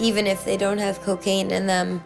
even if they don't have cocaine in them,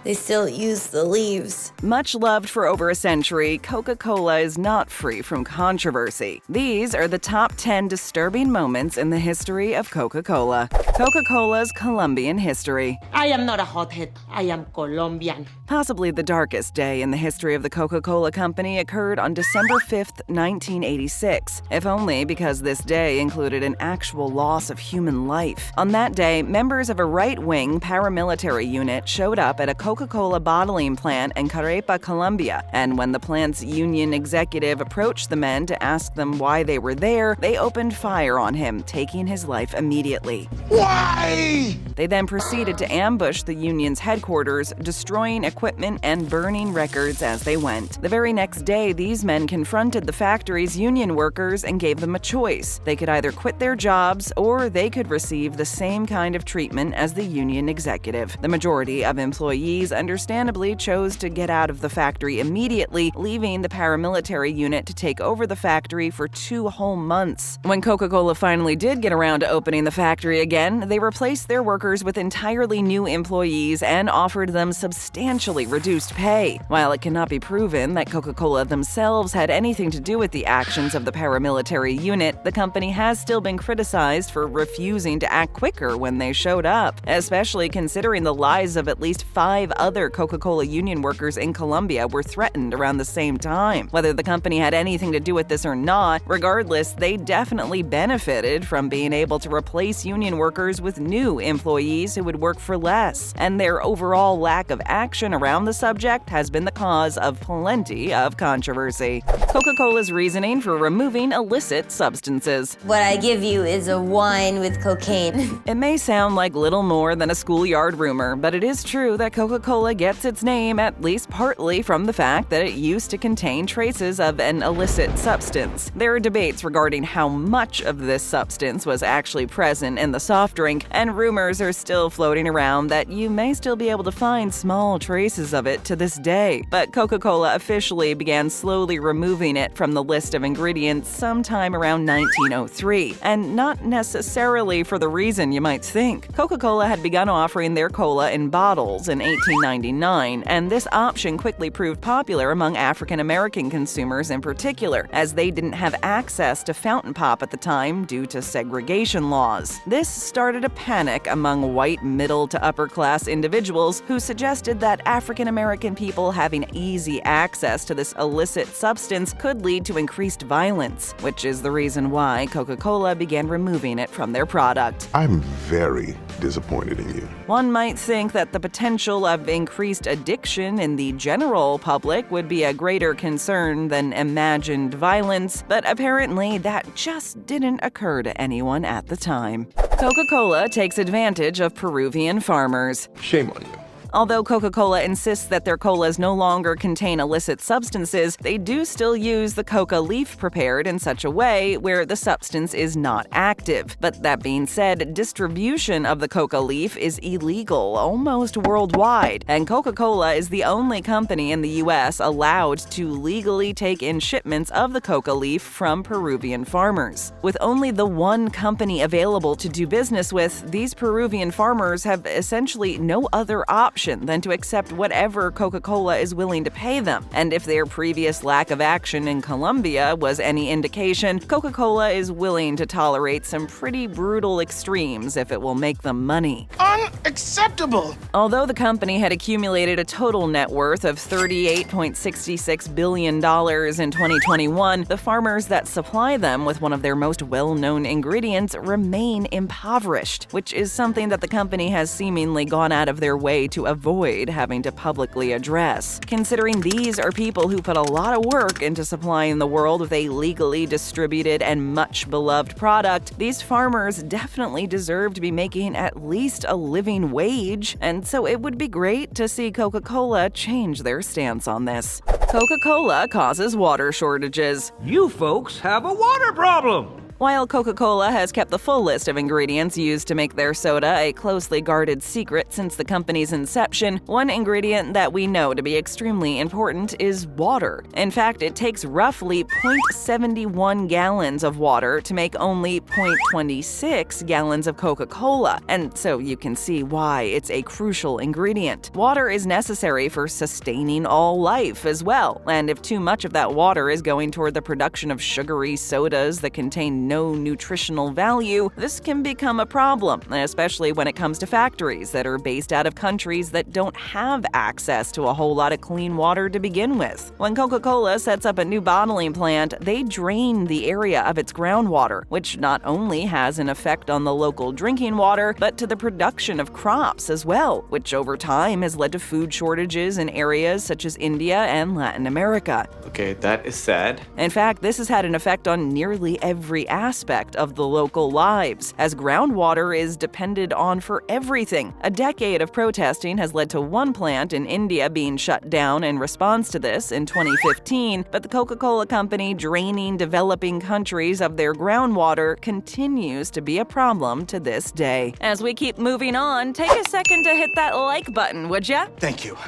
they still use the leaves. Much loved for over a century, Coca-Cola is not free from controversy. These are the top 10 disturbing moments in the history of Coca-Cola. Coca-Cola's Columbian history. I am not a hothead. I am Colombian. Possibly the darkest day in the history of the Coca-Cola Company occurred on December 5, 1986, if only because this day included an actual loss of human life. On that day, members of a right-wing paramilitary unit showed up at a Coca-Cola bottling plant in Carepa, Colombia, and when the plant's union executive approached the men to ask them why they were there, they opened fire on him, taking his life immediately. Why? They then proceeded to ambush the union's headquarters, destroying equipment and burning records as they went. The very next day, these men confronted the factory's union workers and gave them a choice. They could either quit their jobs or they could receive the same kind of treatment as the union executive. The majority of employees understandably chose to get out of the factory immediately, leaving the paramilitary unit to take over the factory for 2 whole months. When Coca-Cola finally did get around to opening the factory again, they replaced their workers with entirely new employees and offered them substantially reduced pay. While it cannot be proven that Coca-Cola themselves had anything to do with the actions of the paramilitary unit, the company has still been criticized for refusing to act quicker when they showed up, especially considering the lives of at least 5 other Coca-Cola union workers in Colombia were threatened around the same time. Whether the company had anything to do with this or not, regardless, they definitely benefited from being able to replace union workers with new employees who would work for less, and their overall lack of action around the subject has been the cause of plenty of controversy. Coca-Cola's reasoning for removing illicit substances. What I give you is a wine with cocaine. It may sound like little more than a schoolyard rumor, but it is true that Coca-Cola gets its name at least partly from the fact that it used to contain traces of an illicit substance. There are debates regarding how much of this substance was actually present in the soft drink, and rumors are still floating around that you may still be able to find small traces of it to this day. But Coca-Cola officially began slowly removing it from the list of ingredients sometime around 1903, and not necessarily for the reason you might think. Coca-Cola had begun offering their cola in bottles in 1899, and this option quickly proved popular among African American consumers in particular, as they didn't have access to fountain pop at the time due to segregation laws. This started a panic among white middle to upper class individuals who suggested that African American people having easy access to this illicit substance could lead to increased violence, which is the reason why Coca-Cola began removing it from their product. I'm very disappointed in you. One might think that the potential of increased addiction in the general public would be a greater concern than imagined violence, but apparently that just didn't occur to anyone at the time. Coca-Cola takes advantage of Peruvian farmers. Shame on you. Although Coca-Cola insists that their colas no longer contain illicit substances, they do still use the coca leaf prepared in such a way where the substance is not active. But that being said, distribution of the coca leaf is illegal almost worldwide, and Coca-Cola is the only company in the U.S. allowed to legally take in shipments of the coca leaf from Peruvian farmers. With only the one company available to do business with, these Peruvian farmers have essentially no other option than to accept whatever Coca-Cola is willing to pay them. And if their previous lack of action in Colombia was any indication, Coca-Cola is willing to tolerate some pretty brutal extremes if it will make them money. Unacceptable! Although the company had accumulated a total net worth of $38.66 billion in 2021, the farmers that supply them with one of their most well-known ingredients remain impoverished, which is something that the company has seemingly gone out of their way to avoid having to publicly address. Considering these are people who put a lot of work into supplying the world with a legally distributed and much beloved product, these farmers definitely deserve to be making at least a living wage, and so it would be great to see Coca-Cola change their stance on this. Coca-Cola causes water shortages. You folks have a water problem. While Coca-Cola has kept the full list of ingredients used to make their soda a closely guarded secret since the company's inception, one ingredient that we know to be extremely important is water. In fact, it takes roughly 0.71 gallons of water to make only 0.26 gallons of Coca-Cola, and so you can see why it's a crucial ingredient. Water is necessary for sustaining all life as well, and if too much of that water is going toward the production of sugary sodas that contain no nutritional value, this can become a problem, especially when it comes to factories that are based out of countries that don't have access to a whole lot of clean water to begin with. When Coca-Cola sets up a new bottling plant, they drain the area of its groundwater, which not only has an effect on the local drinking water, but to the production of crops as well, which over time has led to food shortages in areas such as India and Latin America. Okay, that is sad. In fact, this has had an effect on nearly every aspect of the local lives, as groundwater is depended on for everything. A decade of protesting has led to one plant in India being shut down in response to this in 2015, but the Coca-Cola company draining developing countries of their groundwater continues to be a problem to this day. As we keep moving on, take a second to hit that like button, would ya? Thank you.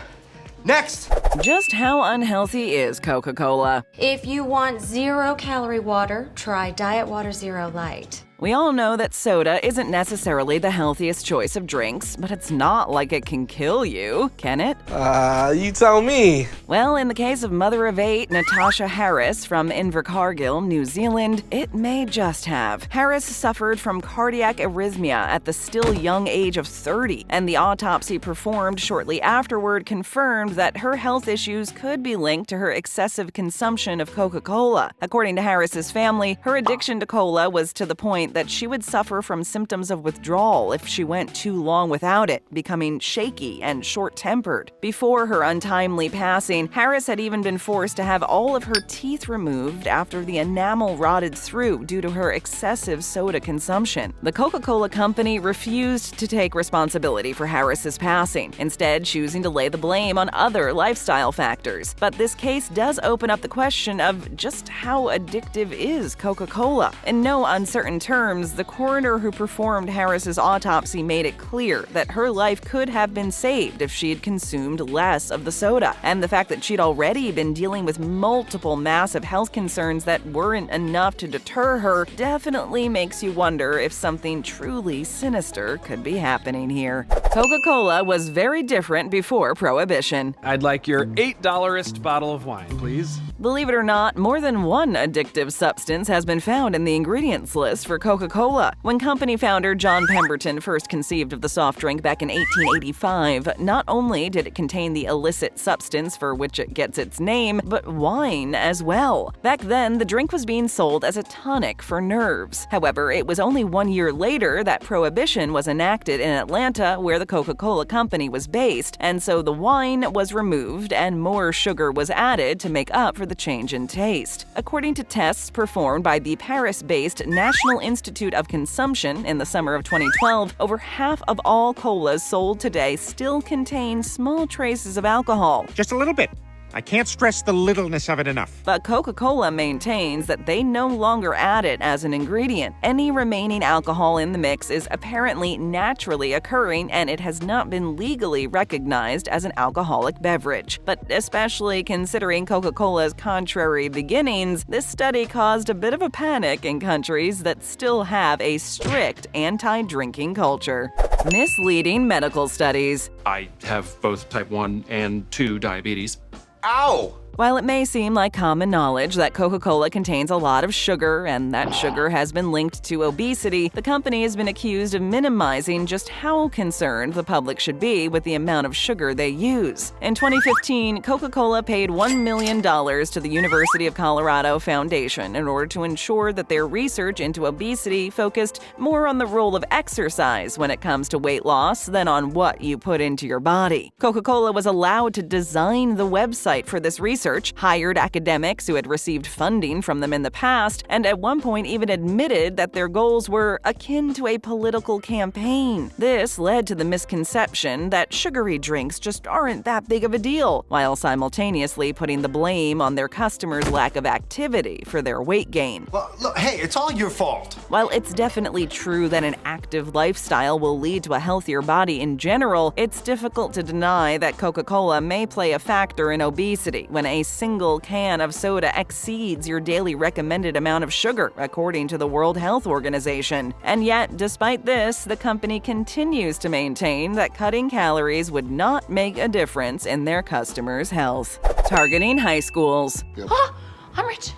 Next! Just how unhealthy is Coca-Cola? If you want 0-calorie water, try Diet Water Zero Light. We all know that soda isn't necessarily the healthiest choice of drinks, but it's not like it can kill you, can it? You tell me. Well, in the case of mother of 8 Natasha Harris from Invercargill, New Zealand, it may just have. Harris suffered from cardiac arrhythmia at the still young age of 30, and the autopsy performed shortly afterward confirmed that her health issues could be linked to her excessive consumption of Coca-Cola. According to Harris's family, her addiction to cola was to the point that she would suffer from symptoms of withdrawal if she went too long without it, becoming shaky and short-tempered. Before her untimely passing, Harris had even been forced to have all of her teeth removed after the enamel rotted through due to her excessive soda consumption. The Coca-Cola company refused to take responsibility for Harris's passing, instead choosing to lay the blame on other lifestyle factors. But this case does open up the question of just how addictive is Coca-Cola. In no uncertain terms, the coroner who performed Harris's autopsy made it clear that her life could have been saved if she had consumed less of the soda. And the fact that she'd already been dealing with multiple massive health concerns that weren't enough to deter her definitely makes you wonder if something truly sinister could be happening here. Coca-Cola was very different before Prohibition. I'd like your $8-est bottle of wine, please. Believe it or not, more than one addictive substance has been found in the ingredients list for Coca-Cola. When company founder John Pemberton first conceived of the soft drink back in 1885, not only did it contain the illicit substance for which it gets its name, but wine as well. Back then, the drink was being sold as a tonic for nerves. However, it was only 1 year later that Prohibition was enacted in Atlanta, where the Coca-Cola company was based, and so the wine was removed and more sugar was added to make up for the change in taste. According to tests performed by the Paris-based National Institute of Consumption in the summer of 2012, over half of all colas sold today still contain small traces of alcohol. Just a little bit. I can't stress the littleness of it enough. But Coca-Cola maintains that they no longer add it as an ingredient. Any remaining alcohol in the mix is apparently naturally occurring, and it has not been legally recognized as an alcoholic beverage. But especially considering Coca-Cola's contrary beginnings, this study caused a bit of a panic in countries that still have a strict anti-drinking culture. Misleading medical studies. I have both type 1 and 2 diabetes. Ow! While it may seem like common knowledge that Coca-Cola contains a lot of sugar and that sugar has been linked to obesity, the company has been accused of minimizing just how concerned the public should be with the amount of sugar they use. In 2015, Coca-Cola paid $1 million to the University of Colorado Foundation in order to ensure that their research into obesity focused more on the role of exercise when it comes to weight loss than on what you put into your body. Coca-Cola was allowed to design the website for this research, research, hired academics who had received funding from them in the past, and at one point even admitted that their goals were akin to a political campaign. This led to the misconception that sugary drinks just aren't that big of a deal, while simultaneously putting the blame on their customers' lack of activity for their weight gain. Well, look, hey, it's all your fault. While it's definitely true that an active lifestyle will lead to a healthier body in general, it's difficult to deny that Coca-Cola may play a factor in obesity when a single can of soda exceeds your daily recommended amount of sugar, according to the World Health Organization. And yet, despite this, the company continues to maintain that cutting calories would not make a difference in their customers' health. Targeting high schools. I'm rich.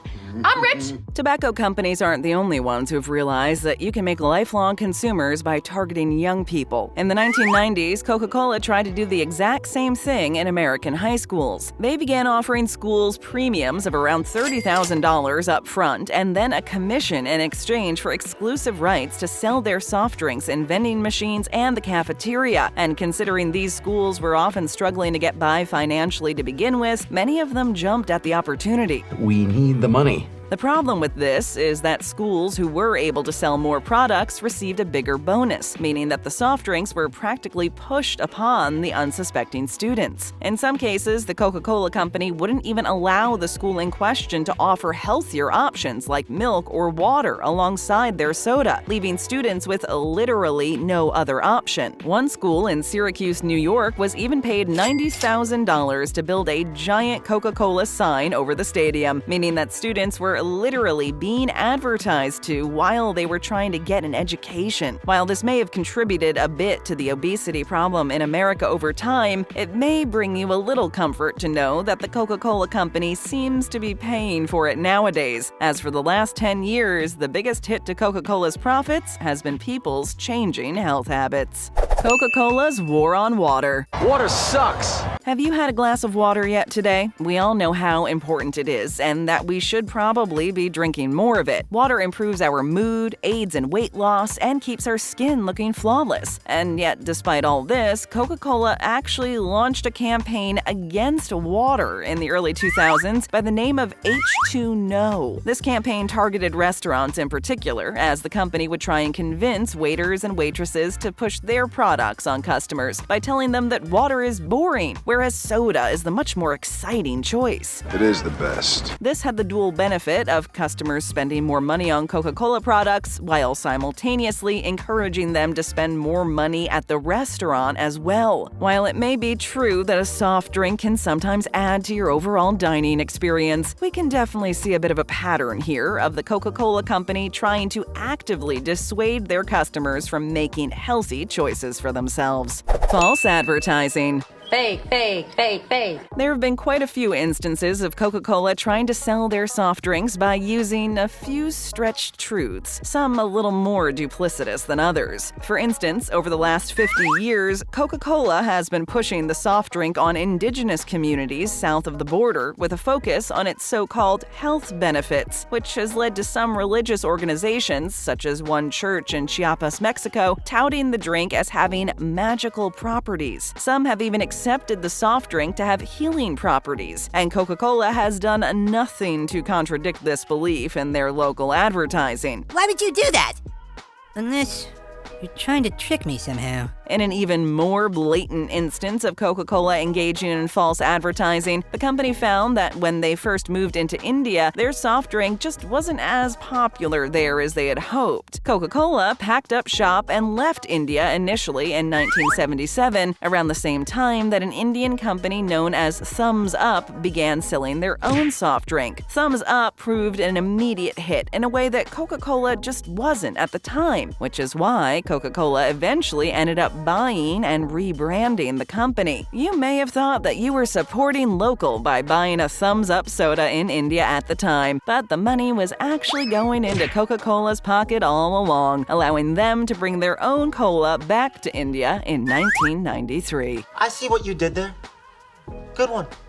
I'm rich. Tobacco companies aren't the only ones who've realized that you can make lifelong consumers by targeting young people. In the 1990s, Coca-Cola tried to do the exact same thing in American high schools. They began offering schools premiums of around $30,000 up front and then a commission in exchange for exclusive rights to sell their soft drinks in vending machines and the cafeteria. And considering these schools were often struggling to get by financially to begin with, many of them jumped at the opportunity. We need the money. The problem with this is that schools who were able to sell more products received a bigger bonus, meaning that the soft drinks were practically pushed upon the unsuspecting students. In some cases, the Coca-Cola company wouldn't even allow the school in question to offer healthier options like milk or water alongside their soda, leaving students with literally no other option. One school in Syracuse, New York was even paid $90,000 to build a giant Coca-Cola sign over the stadium, meaning that students were literally being advertised to while they were trying to get an education. While this may have contributed a bit to the obesity problem in America over time, it may bring you a little comfort to know that the Coca-Cola company seems to be paying for it nowadays. As for the last 10 years, the biggest hit to Coca-Cola's profits has been people's changing health habits. Coca-Cola's war on water. Water sucks. Have you had a glass of water yet today? We all know how important it is and that we should probably be drinking more of it. Water improves our mood, aids in weight loss, and keeps our skin looking flawless. And yet, despite all this, Coca-Cola actually launched a campaign against water in the early 2000s by the name of H2No. This campaign targeted restaurants in particular, as the company would try and convince waiters and waitresses to push their products on customers by telling them that water is boring, whereas soda is the much more exciting choice. It is the best. This had the dual benefit of customers spending more money on Coca-Cola products while simultaneously encouraging them to spend more money at the restaurant as well. While it may be true that a soft drink can sometimes add to your overall dining experience, we can definitely see a bit of a pattern here of the Coca-Cola company trying to actively dissuade their customers from making healthy choices for themselves. False advertising. Fake, fake, fake, fake. There have been quite a few instances of Coca-Cola trying to sell their soft drinks by using a few stretched truths, some a little more duplicitous than others. For instance, over the last 50 years, Coca-Cola has been pushing the soft drink on indigenous communities south of the border with a focus on its so-called health benefits, which has led to some religious organizations, such as one church in Chiapas, Mexico, touting the drink as having magical properties. Some have even accepted the soft drink to have healing properties, and Coca-Cola has done nothing to contradict this belief in their local advertising. Why would you do that? Unless you're trying to trick me somehow. In an even more blatant instance of Coca-Cola engaging in false advertising, the company found that when they first moved into India, their soft drink just wasn't as popular there as they had hoped. Coca-Cola packed up shop and left India initially in 1977, around the same time that an Indian company known as Thumbs Up began selling their own soft drink. Thumbs Up proved an immediate hit in a way that Coca-Cola just wasn't at the time, which is why Coca-Cola eventually ended up buying and rebranding the company. You may have thought that you were supporting local by buying a Thumbs Up soda in India at the time, but the money was actually going into Coca-Cola's pocket all along, allowing them to bring their own cola back to India in 1993. I see what you did there. Good one.